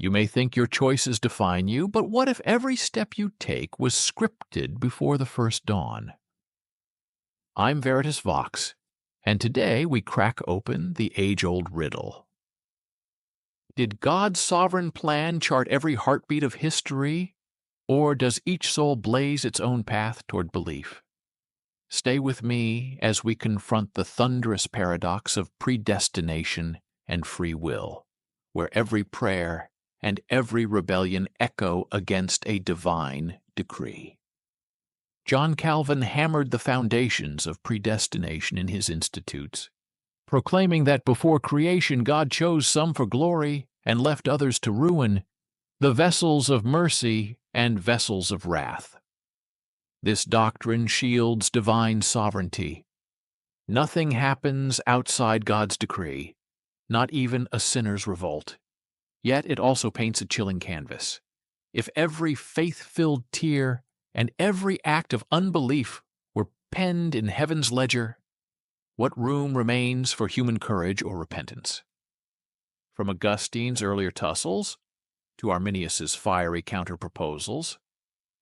You may think your choices define you, but what if every step you take was scripted before the first dawn? I'm Veritas Vox, and today we crack open the age-old riddle. Did God's sovereign plan chart every heartbeat of history, or does each soul blaze its own path toward belief? Stay with me as we confront the thunderous paradox of predestination and free will, where every prayer and every rebellion echo against a divine decree. John Calvin hammered the foundations of predestination in his Institutes, proclaiming that before creation God chose some for glory and left others to ruin, the vessels of mercy and vessels of wrath. This doctrine shields divine sovereignty. Nothing happens outside God's decree, not even a sinner's revolt. Yet it also paints a chilling canvas. If every faith-filled tear and every act of unbelief were penned in heaven's ledger, what room remains for human courage or repentance? From Augustine's earlier tussles to Arminius's fiery counter-proposals,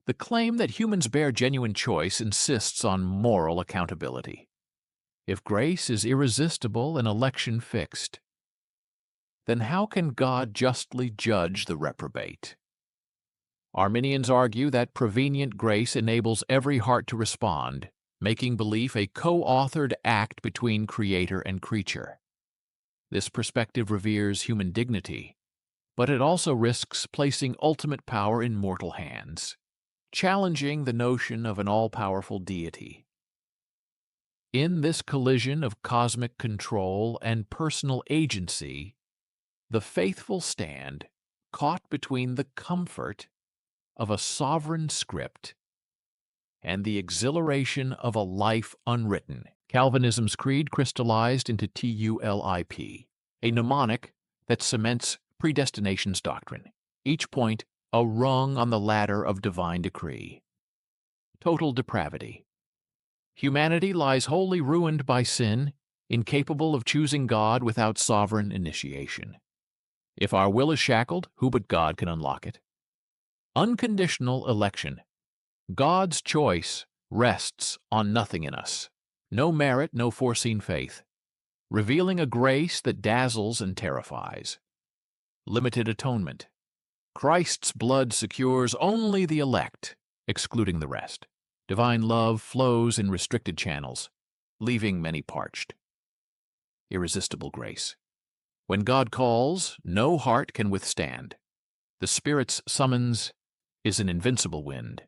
the claim that humans bear genuine choice insists on moral accountability. If grace is irresistible and election fixed, then how can God justly judge the reprobate? Arminians argue that prevenient grace enables every heart to respond, making belief a co-authored act between creator and creature. This perspective reveres human dignity, but it also risks placing ultimate power in mortal hands, challenging the notion of an all-powerful deity. In this collision of cosmic control and personal agency, the faithful stand caught between the comfort of a sovereign script and the exhilaration of a life unwritten. Calvinism's creed crystallized into TULIP, a mnemonic that cements predestination's doctrine, each point a rung on the ladder of divine decree. Total depravity. Humanity lies wholly ruined by sin, incapable of choosing God without sovereign initiation. If our will is shackled, who but God can unlock it? Unconditional election. God's choice rests on nothing in us. No merit, no foreseen faith. Revealing a grace that dazzles and terrifies. Limited atonement. Christ's blood secures only the elect, excluding the rest. Divine love flows in restricted channels, leaving many parched. Irresistible grace. When God calls, no heart can withstand. The Spirit's summons is an invincible wind.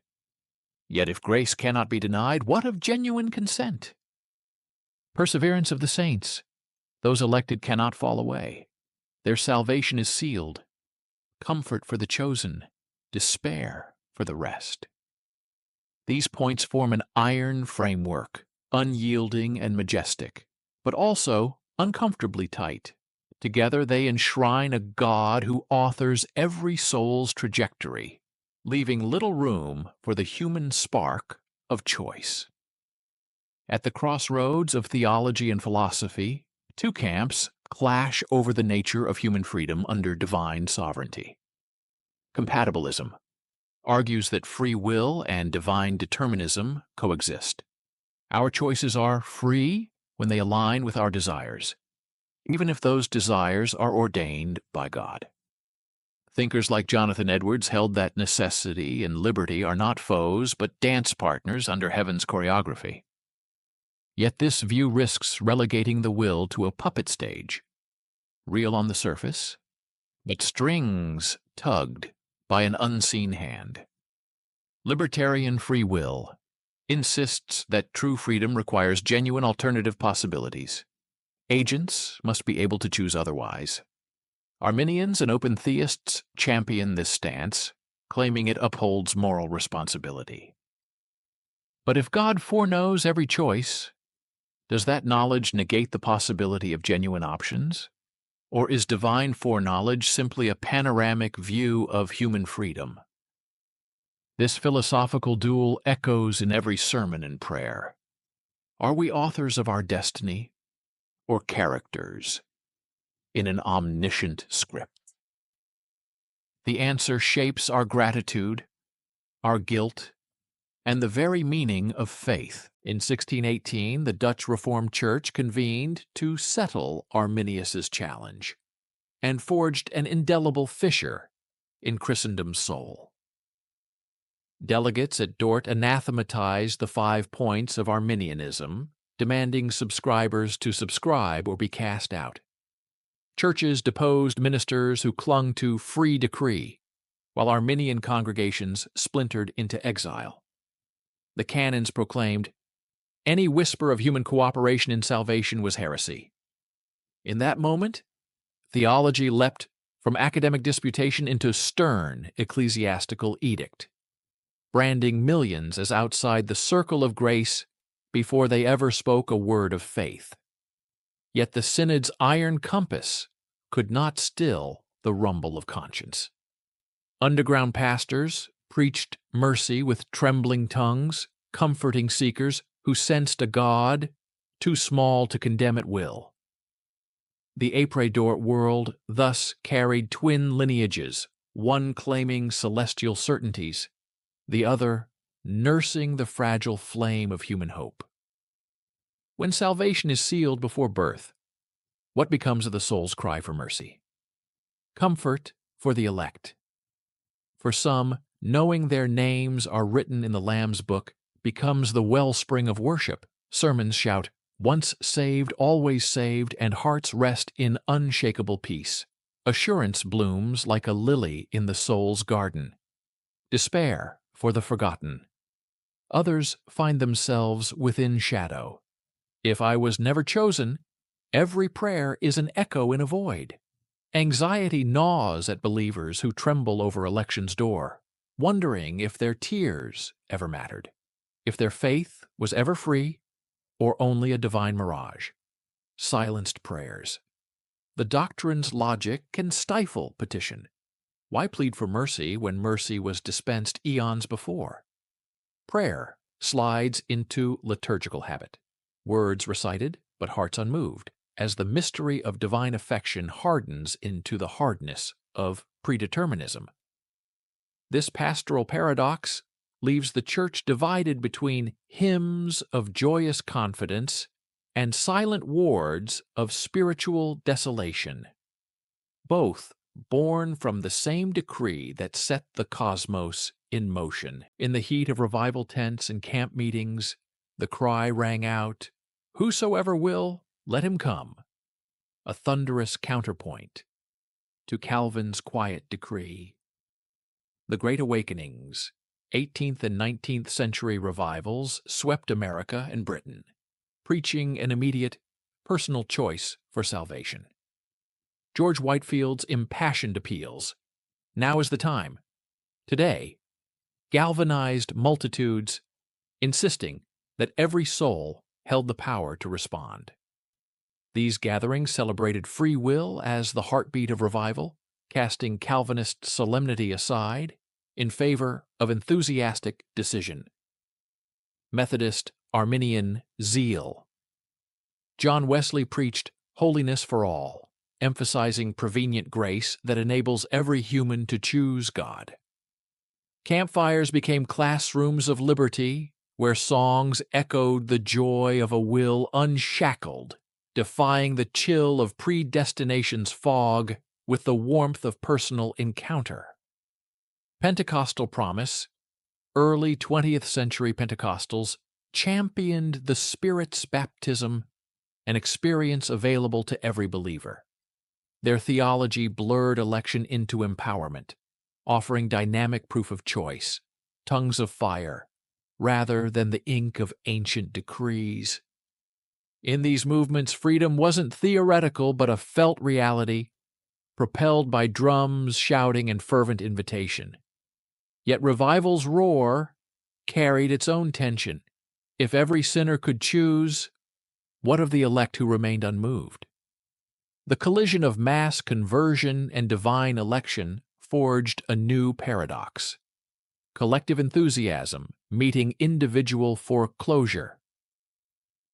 Yet if grace cannot be denied, what of genuine consent? Perseverance of the saints. Those elected cannot fall away. Their salvation is sealed. Comfort for the chosen, despair for the rest. These points form an iron framework, unyielding and majestic, but also uncomfortably tight. Together they enshrine a God who authors every soul's trajectory, leaving little room for the human spark of choice. At the crossroads of theology and philosophy, two camps clash over the nature of human freedom under divine sovereignty. Compatibilism argues that free will and divine determinism coexist. Our choices are free when they align with our desires, even if those desires are ordained by God. Thinkers like Jonathan Edwards held that necessity and liberty are not foes but dance partners under heaven's choreography. Yet this view risks relegating the will to a puppet stage, real on the surface, but strings tugged by an unseen hand. Libertarian free will insists that true freedom requires genuine alternative possibilities. Agents must be able to choose otherwise. Arminians and open theists champion this stance, claiming it upholds moral responsibility. But if God foreknows every choice, does that knowledge negate the possibility of genuine options? Or is divine foreknowledge simply a panoramic view of human freedom? This philosophical duel echoes in every sermon and prayer. Are we authors of our destiny, or characters in an omniscient script? The answer shapes our gratitude, our guilt, and the very meaning of faith. In 1618, the Dutch Reformed Church convened to settle Arminius's challenge and forged an indelible fissure in Christendom's soul. Delegates at Dort anathematized the 5 points of Arminianism, demanding subscribers to subscribe or be cast out. Churches deposed ministers who clung to free decree, while Arminian congregations splintered into exile. The canons proclaimed, any whisper of human cooperation in salvation was heresy. In that moment, theology leapt from academic disputation into stern ecclesiastical edict, branding millions as outside the circle of grace before they ever spoke a word of faith. Yet the synod's iron compass could not still the rumble of conscience. Underground pastors preached mercy with trembling tongues, comforting seekers who sensed a God too small to condemn at will. The après Dort world thus carried twin lineages, one claiming celestial certainties, the other nursing the fragile flame of human hope. When salvation is sealed before birth, what becomes of the soul's cry for mercy? Comfort for the elect. For some, knowing their names are written in the Lamb's book becomes the wellspring of worship. Sermons shout, once saved, always saved, and hearts rest in unshakable peace. Assurance blooms like a lily in the soul's garden. Despair for the forgotten. Others find themselves within shadow. If I was never chosen, every prayer is an echo in a void. Anxiety gnaws at believers who tremble over election's door, wondering if their tears ever mattered, if their faith was ever free, or only a divine mirage. Silenced prayers. The doctrine's logic can stifle petition. Why plead for mercy when mercy was dispensed eons before? Prayer slides into liturgical habit. Words recited, but hearts unmoved, as the mystery of divine affection hardens into the hardness of predeterminism. This pastoral paradox leaves the church divided between hymns of joyous confidence and silent wards of spiritual desolation, both born from the same decree that set the cosmos in motion. In the heat of revival tents and camp meetings, the cry rang out, "Whosoever will, let him come," a thunderous counterpoint to Calvin's quiet decree. The Great Awakenings, 18th and 19th century revivals swept America and Britain, preaching an immediate, personal choice for salvation. George Whitefield's impassioned appeals, "Now is the time," today, galvanized multitudes, insisting that every soul held the power to respond. These gatherings celebrated free will as the heartbeat of revival, casting Calvinist solemnity aside in favor of enthusiastic decision. Methodist Arminian zeal. John Wesley preached holiness for all, emphasizing prevenient grace that enables every human to choose God. Campfires became classrooms of liberty, where songs echoed the joy of a will unshackled, defying the chill of predestination's fog with the warmth of personal encounter. Pentecostal promise. Early 20th century Pentecostals championed the Spirit's baptism, an experience available to every believer. Their theology blurred election into empowerment, offering dynamic proof of choice, tongues of fire, rather than the ink of ancient decrees. In these movements, freedom wasn't theoretical but a felt reality, propelled by drums, shouting, and fervent invitation. Yet revival's roar carried its own tension. If every sinner could choose, what of the elect who remained unmoved? The collision of mass conversion and divine election forged a new paradox. Collective enthusiasm meeting individual foreclosure.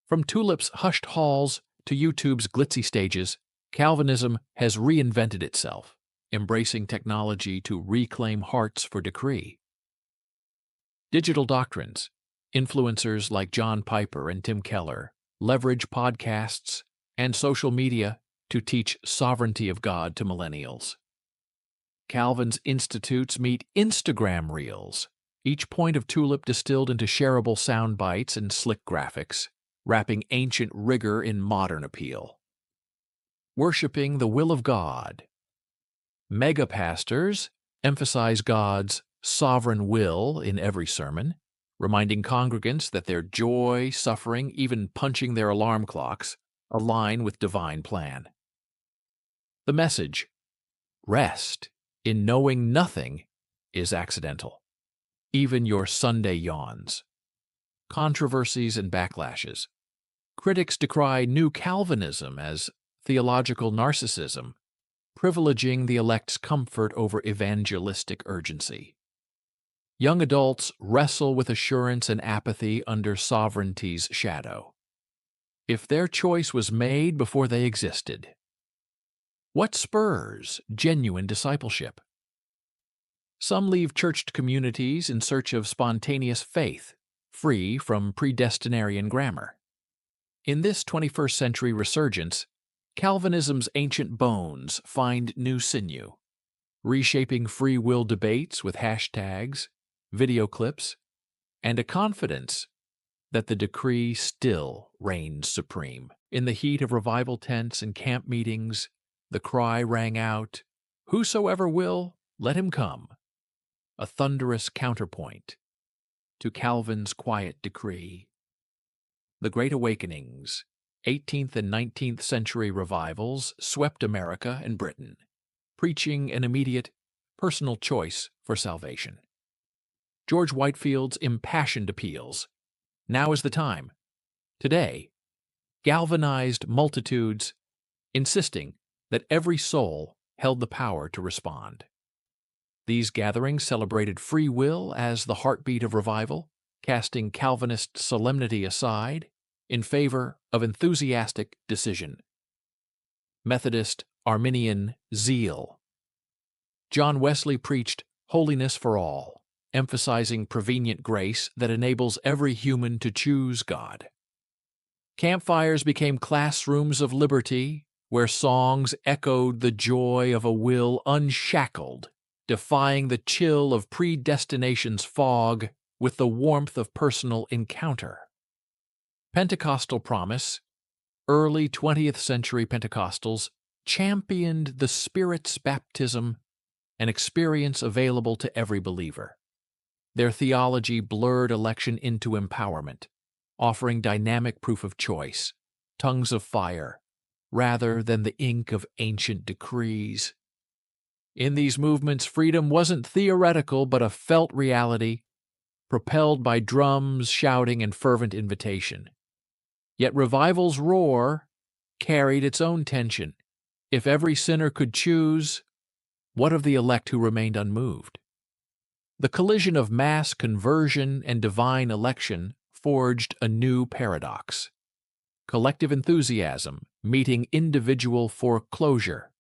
From Tulip's hushed halls to YouTube's glitzy stages, Calvinism has reinvented itself. embracing technology to reclaim hearts for decree. Digital doctrines. Influencers like John Piper and Tim Keller leverage podcasts and social media to teach sovereignty of God to millennials. Calvin's institutes meet Instagram reels, each point of tulip distilled into shareable sound bites and slick graphics, wrapping ancient rigor in modern appeal. Worshipping the will of God. Megapastors emphasize God's sovereign will in every sermon, reminding congregants that their joy, suffering, even punching their alarm clocks, align with divine plan. The message, rest in knowing nothing is accidental, even your Sunday yawns. Controversies and backlashes. Critics decry New Calvinism as theological narcissism, privileging the elect's comfort over evangelistic urgency. Young adults wrestle with assurance and apathy under sovereignty's shadow. If their choice was made before they existed. What spurs genuine discipleship? Some leave churched communities in search of spontaneous faith, free from predestinarian grammar. In this 21st century resurgence, Calvinism's ancient bones find new sinew, reshaping free will debates with hashtags, video clips, and a confidence that the decree still reigns supreme. In the heat of revival tents and camp meetings, the cry rang out, "Whosoever will, let him come," a thunderous counterpoint to Calvin's quiet decree. The Great Awakenings, 18th and 19th century revivals swept America and Britain, preaching an immediate, personal choice for salvation. George Whitefield's impassioned appeals, "Now is the time," today, galvanized multitudes, insisting that every soul held the power to respond. These gatherings celebrated free will as the heartbeat of revival, casting Calvinist solemnity aside in favor of enthusiastic decision. Methodist Arminian zeal. John Wesley preached holiness for all, emphasizing prevenient grace that enables every human to choose God. Campfires became classrooms of liberty, where songs echoed the joy of a will unshackled, defying the chill of predestination's fog with the warmth of personal encounter. Pentecostal promise. Early 20th century Pentecostals championed the Spirit's baptism, an experience available to every believer. Their theology blurred election into empowerment, offering dynamic proof of choice, tongues of fire, rather than the ink of ancient decrees. In these movements, freedom wasn't theoretical but a felt reality, propelled by drums, shouting, and fervent invitation. Yet revival's roar carried its own tension. If every sinner could choose, what of the elect who remained unmoved? The collision of mass conversion and divine election forged a new paradox. Collective enthusiasm meeting individual foreclosure.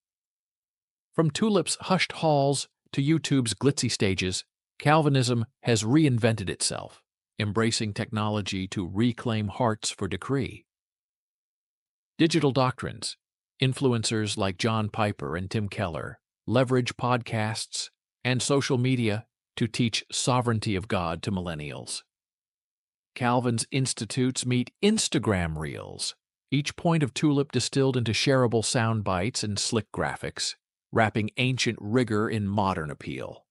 From Tulip's hushed halls to YouTube's glitzy stages, Calvinism has reinvented itself, embracing technology to reclaim hearts for decree. Digital doctrines. Influencers like John Piper and Tim Keller leverage podcasts and social media to teach sovereignty of God to millennials. Calvin's institutes meet Instagram reels, each point of tulip distilled into shareable sound bites and slick graphics, wrapping ancient rigor in modern appeal.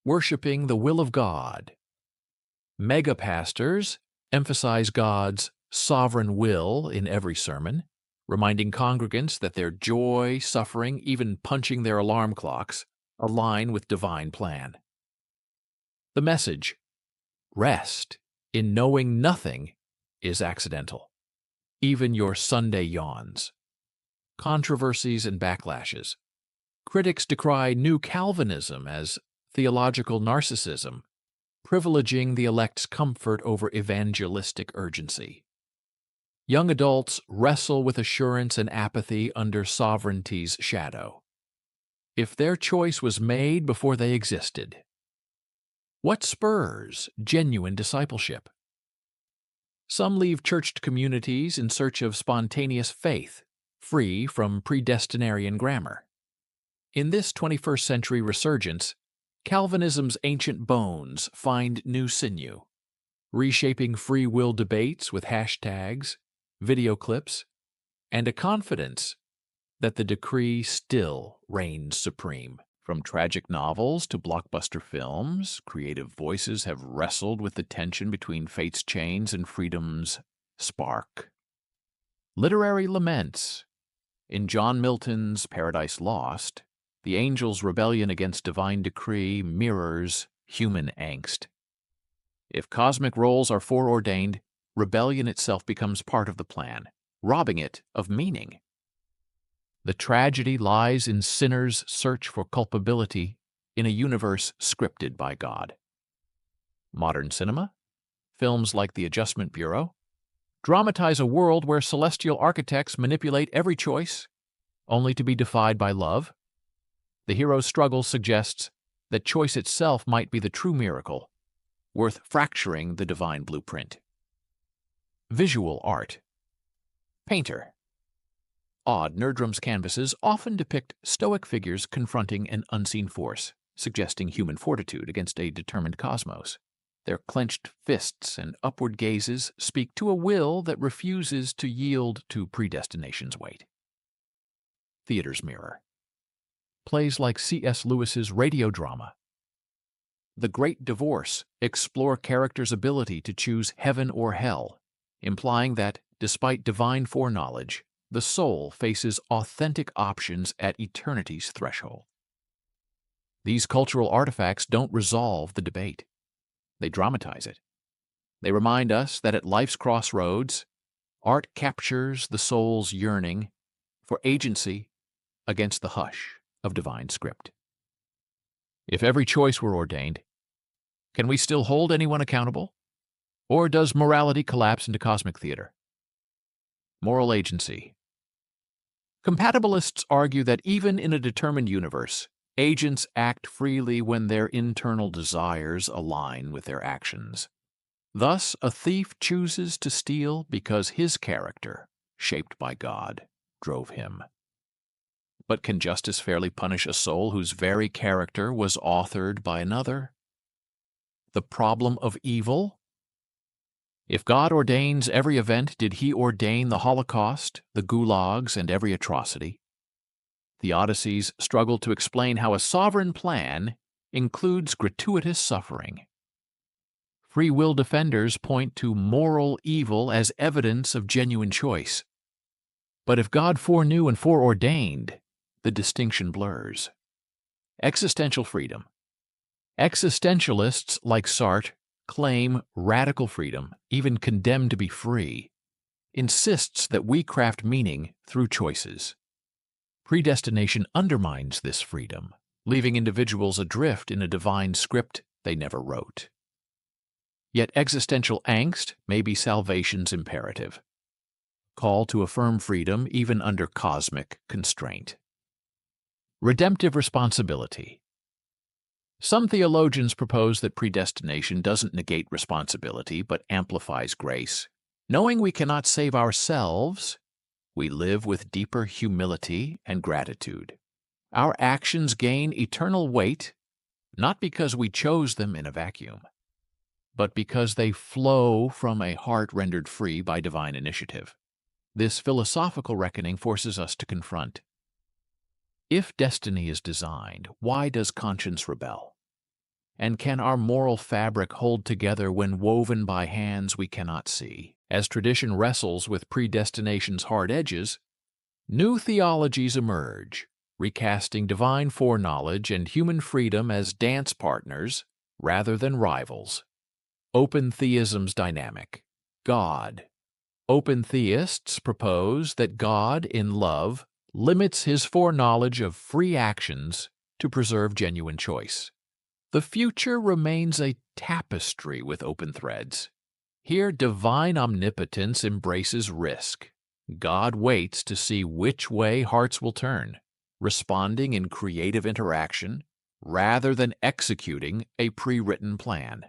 Worshipping the will of God. Megapastors emphasize God's sovereign will in every sermon, reminding congregants that their joy, suffering, even punching their alarm clocks, align with divine plan. The message, rest in knowing nothing is accidental, even your Sunday yawns. Controversies and backlashes. Critics decry New Calvinism as theological narcissism, privileging the elect's comfort over evangelistic urgency. Young adults wrestle with assurance and apathy under sovereignty's shadow. if their choice was made before they existed? What spurs genuine discipleship? Some leave churched communities in search of spontaneous faith, free from predestinarian grammar. In this 21st century resurgence, Calvinism's ancient bones find new sinew, reshaping free will debates with hashtags, video clips, and a confidence that the decree still reigns supreme. From tragic novels to blockbuster films, creative voices have wrestled with the tension between fate's chains and freedom's spark. Literary laments. In John Milton's Paradise Lost, the angel's rebellion against divine decree mirrors human angst. If cosmic roles are foreordained, rebellion itself becomes part of the plan, robbing it of meaning. The tragedy lies in sinners' search for culpability in a universe scripted by God. Modern cinema, films like The Adjustment Bureau, dramatize a world where celestial architects manipulate every choice, only to be defied by love. The hero's struggle suggests that choice itself might be the true miracle, worth fracturing the divine blueprint. Visual art. Painter. Odd Nerdrum's canvases often depict stoic figures confronting an unseen force, suggesting human fortitude against a determined cosmos. Their clenched fists and upward gazes speak to a will that refuses to yield to predestination's weight. Theater's mirror. Plays like C.S. Lewis's radio drama, The Great Divorce, explore characters' ability to choose heaven or hell, implying that, despite divine foreknowledge, the soul faces authentic options at eternity's threshold. These cultural artifacts don't resolve the debate. They dramatize it. They remind us that at life's crossroads, art captures the soul's yearning for agency against the hush of divine script. If every choice were ordained, can we still hold anyone accountable? Or does morality collapse into cosmic theater? Moral agency. Compatibilists argue that even in a determined universe, agents act freely when their internal desires align with their actions. Thus, a thief chooses to steal because his character, shaped by God, drove him. But can justice fairly punish a soul whose very character was authored by another? The problem of evil? If God ordains every event, did he ordain the Holocaust, the gulags, and every atrocity? The Odysseys struggle to explain how a sovereign plan includes gratuitous suffering. Free will defenders point to moral evil as evidence of genuine choice. But if God foreknew and foreordained, the distinction blurs. Existential freedom. Existentialists like Sartre claim radical freedom, even condemned to be free, insists that we craft meaning through choices. Predestination undermines this freedom, leaving individuals adrift in a divine script they never wrote. Yet existential angst may be salvation's imperative, call to affirm freedom even under cosmic constraint. Redemptive responsibility. Some theologians propose that predestination doesn't negate responsibility but amplifies grace. Knowing we cannot save ourselves, we live with deeper humility and gratitude. Our actions gain eternal weight, not because we chose them in a vacuum, but because they flow from a heart rendered free by divine initiative. This philosophical reckoning forces us to confront: if destiny is designed, why does conscience rebel? And can our moral fabric hold together when woven by hands we cannot see? As tradition wrestles with predestination's hard edges, new theologies emerge, recasting divine foreknowledge and human freedom as dance partners rather than rivals. Open theism's dynamic. God. Open theists propose that God, in love, limits his foreknowledge of free actions to preserve genuine choice. The future remains a tapestry with open threads. Here, divine omnipotence embraces risk. God waits to see which way hearts will turn. responding in creative interaction rather than executing a pre-written plan.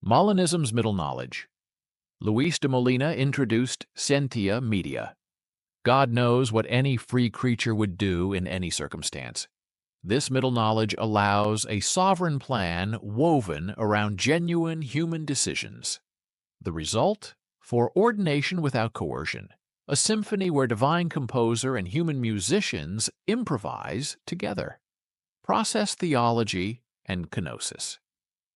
Molinism's middle knowledge. Luis de Molina introduced Scientia Media. God knows what any free creature would do in any circumstance. This middle knowledge allows a sovereign plan woven around genuine human decisions. The result? Foreordination without coercion, a symphony where divine composer and human musicians improvise together. Process theology and kenosis.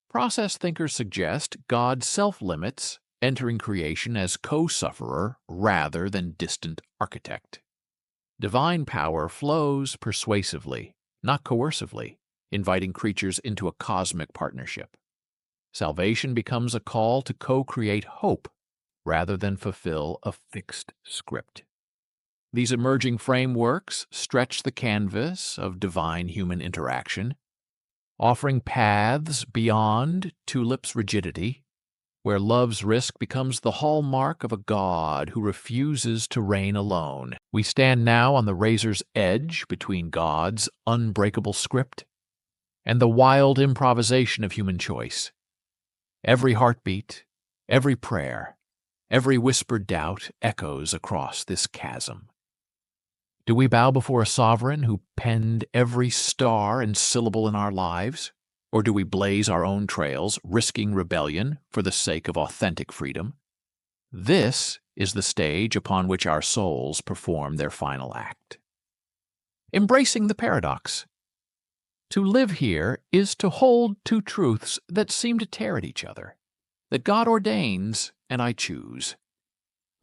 Process thinkers suggest God self-limits, entering creation as co-sufferer rather than distant architect. Divine power flows persuasively, not coercively, inviting creatures into a cosmic partnership. Salvation becomes a call to co-create hope rather than fulfill a fixed script. These emerging frameworks stretch the canvas of divine human interaction, offering paths beyond Tulip's rigidity, where love's risk becomes the hallmark of a God who refuses to reign alone. We stand now on the razor's edge between God's unbreakable script and the wild improvisation of human choice. Every heartbeat, every prayer, every whispered doubt echoes across this chasm. Do we bow before a sovereign who penned every star and syllable in our lives? Or do we blaze our own trails, risking rebellion for the sake of authentic freedom? This is the stage upon which our souls perform their final act. Embracing the paradox. To live here is to hold two truths that seem to tear at each other, that God ordains and I choose.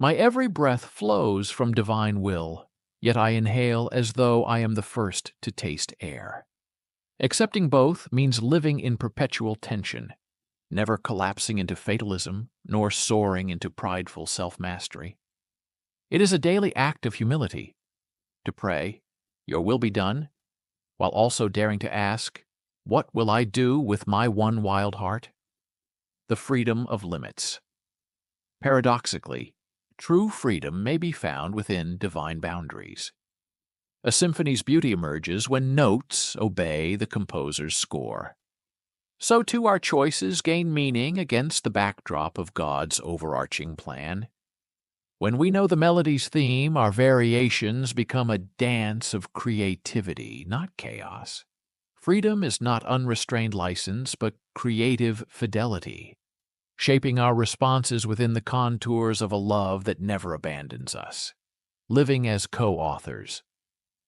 My every breath flows from divine will, yet I inhale as though I am the first to taste air. Accepting both means living in perpetual tension, never collapsing into fatalism nor soaring into prideful self-mastery. It is a daily act of humility to pray, "Your will be done," while also daring to ask, "What will I do with my one wild heart?" The freedom of limits. Paradoxically, true freedom may be found within divine boundaries. A symphony's beauty emerges when notes obey the composer's score. So too our choices gain meaning against the backdrop of God's overarching plan. When we know the melody's theme, our variations become a dance of creativity, not chaos. Freedom is not unrestrained license, but creative fidelity, shaping our responses within the contours of a love that never abandons us. Living as co-authors.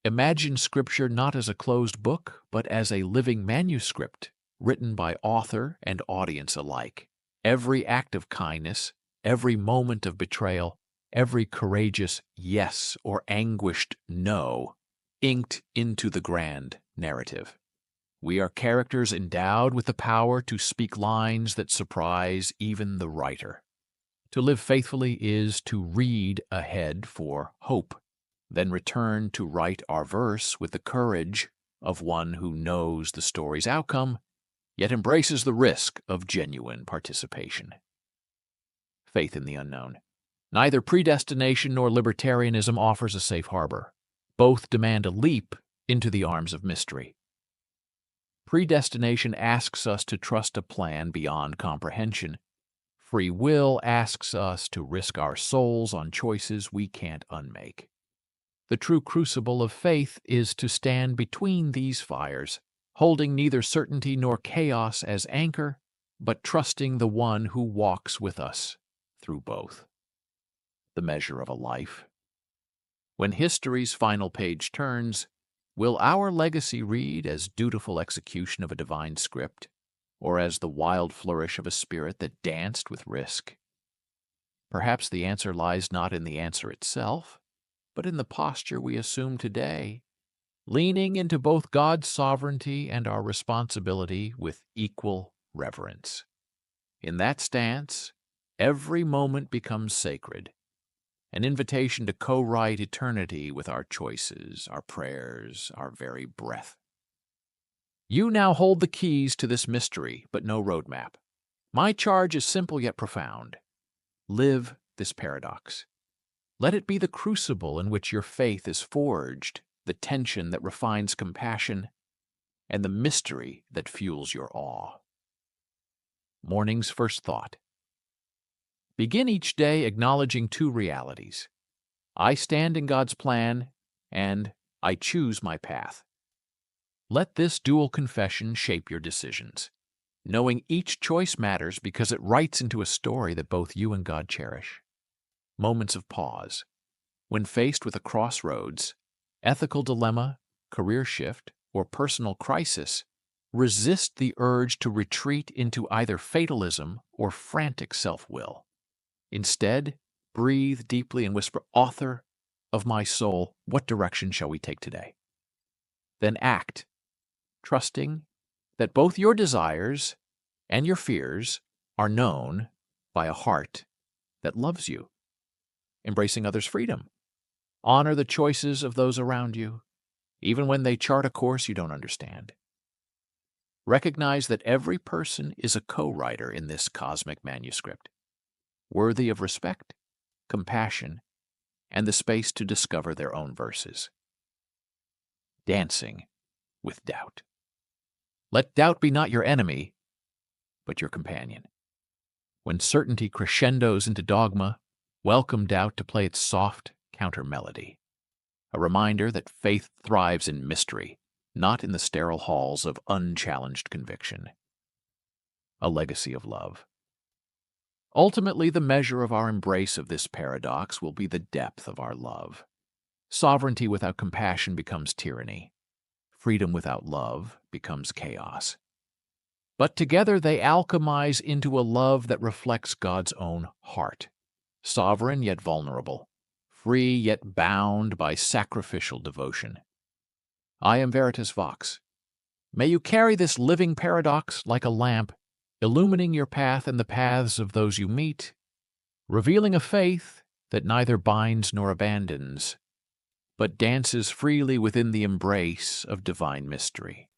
Imagine Scripture not as a closed book, but as a living manuscript, written by author and audience alike. Every act of kindness, every moment of betrayal, every courageous yes or anguished no, inked into the grand narrative. We are characters endowed with the power to speak lines that surprise even the writer. To live faithfully is to read ahead for hope, then return to write our verse with the courage of one who knows the story's outcome, yet embraces the risk of genuine participation. Faith in the unknown. Neither predestination nor libertarianism offers a safe harbor. Both demand a leap into the arms of mystery. Predestination asks us to trust a plan beyond comprehension. Free will asks us to risk our souls on choices we can't unmake. The true crucible of faith is to stand between these fires, holding neither certainty nor chaos as anchor, but trusting the one who walks with us through both. The measure of a life. When history's final page turns, will our legacy read as dutiful execution of a divine script, or as the wild flourish of a spirit that danced with risk? Perhaps the answer lies not in the answer itself, but in the posture we assume today, leaning into both God's sovereignty and our responsibility with equal reverence. In that stance, every moment becomes sacred, an invitation to co-write eternity with our choices, our prayers, our very breath. You now hold the keys to this mystery, but no roadmap. My charge is simple yet profound. Live this paradox. Let it be the crucible in which your faith is forged the tension that refines compassion, and the mystery that fuels your awe. Morning's first thought. Begin each day acknowledging two realities. I stand in God's plan, and I choose my path. Let this dual confession shape your decisions, knowing each choice matters because it writes into a story that both you and God cherish. Moments of pause. When faced with a crossroads, ethical dilemma, career shift, or personal crisis, resist the urge to retreat into either fatalism or frantic self-will. Instead, breathe deeply and whisper, "Author of my soul, what direction shall we take today?" Then act, trusting that both your desires and your fears are known by a heart that loves you. Embracing others' freedom. Honor the choices of those around you, even when they chart a course you don't understand. Recognize that every person is a co-writer in this cosmic manuscript, worthy of respect, compassion, and the space to discover their own verses. Dancing with doubt. Let doubt be not your enemy, but your companion. When certainty crescendos into dogma, welcome doubt to play its soft counter-melody. A reminder that faith thrives in mystery, not in the sterile halls of unchallenged conviction. A legacy of love. Ultimately, the measure of our embrace of this paradox will be the depth of our love. Sovereignty without compassion becomes tyranny. Freedom without love becomes chaos. But together they alchemize into a love that reflects God's own heart, sovereign yet vulnerable, free yet bound by sacrificial devotion. I am Veritas Vox. May you carry this living paradox like a lamp, illumining your path and the paths of those you meet, revealing a faith that neither binds nor abandons, but dances freely within the embrace of divine mystery.